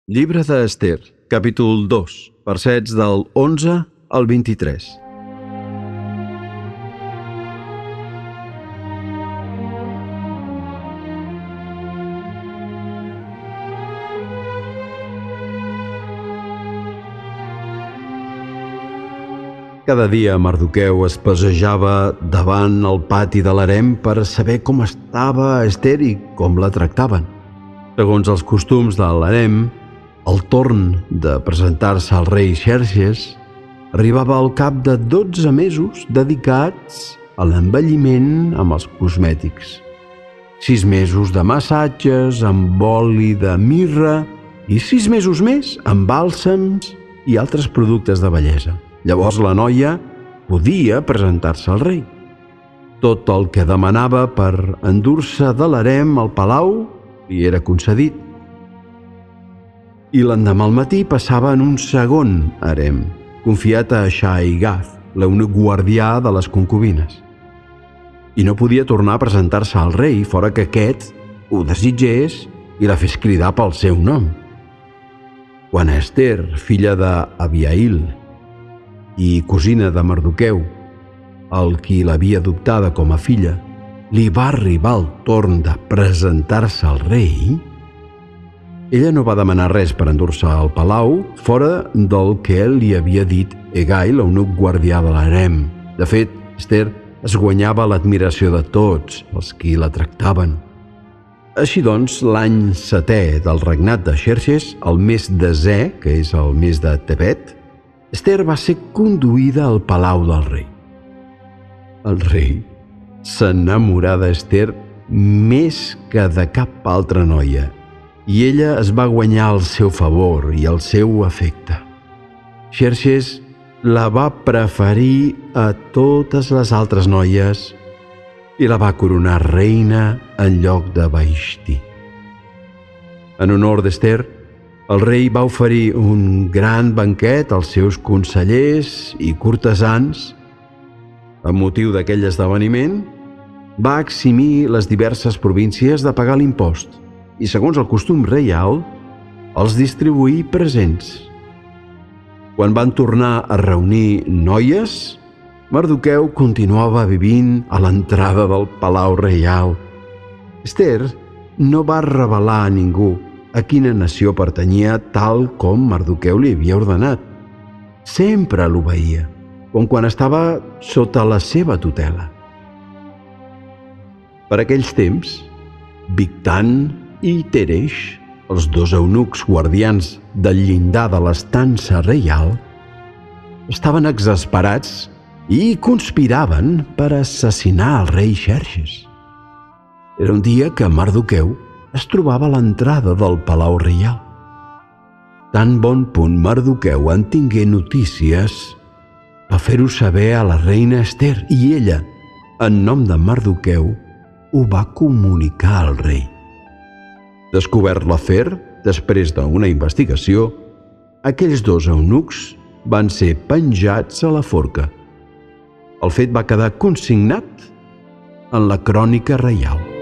Llibre d'Ester, capítol 2, versets del 11 al 23. Cada dia Mardoqueu es passejava davant el pati de l'harem per saber com estava Ester i com la tractaven. Segons els costums de l'harem, el torn de presentar-se al rei Xerxes arribava al cap de 12 mesos dedicats a l'embelliment amb els cosmètics, 6 mesos de massatges amb oli de mirra i 6 mesos més amb bàlsams i altres productes de bellesa. Llavors la noia podia presentar-se al rei. Tot el que demanava per endur-se de l'harem al palau li era concedit. I l'endemà al matí passava en un segon harem, confiat a Shaigaz, l'eunuc guardià de les concubines. I no podia tornar a presentar-se al rei fora que aquest ho desitgés i la fes cridar pel seu nom. Quan Ester, filla d'Abiail i cosina de Mardoqueu, el qui l'havia adoptada com a filla, li va arribar el torn de presentar-se al rei, ella no va demanar res per endur-se al palau fora del que li havia dit Hegai, l'eunuc guardià de l'harem. De fet, Ester es guanyava l'admiració de tots els qui la tractaven. Així doncs, l'any 7è del regnat de Xerxes, el mes desè, que és el mes de Tebet, Ester va ser conduïda al palau del rei. El rei s'enamorà d'Ester més que de cap altra noia, i ella es va guanyar el seu favor i el seu afecte. Xerxes la va preferir a totes les altres noies i la va coronar reina en lloc de Vaixti. En honor d'Ester, el rei va oferir un gran banquet als seus consellers i cortesans. Amb motiu d'aquell esdeveniment, va eximir les diverses províncies de pagar l'impost i, segons el costum reial, els distribuí presents. Quan van tornar a reunir noies, Mardoqueu continuava vivint a l'entrada del palau reial. Ester no va revelar a ningú a quina nació pertanyia, tal com Mardoqueu li havia ordenat. Sempre l'obeïa, com quan estava sota la seva tutela. Per aquells temps, Bigtan i Teresh, els dos eunucs guardians del llindar de l'estança reial, estaven exasperats i conspiraven per assassinar el rei Xerxes. Era un dia que Mardoqueu es trobava a l'entrada del palau reial. Tan bon punt Mardoqueu en tingué notícies, va fer-ho saber a la reina Ester i ella, en nom de Mardoqueu, ho va comunicar al rei. Descobert l'afer, després d'una investigació, aquells dos eunucs van ser penjats a la forca. El fet va quedar consignat en la crònica reial.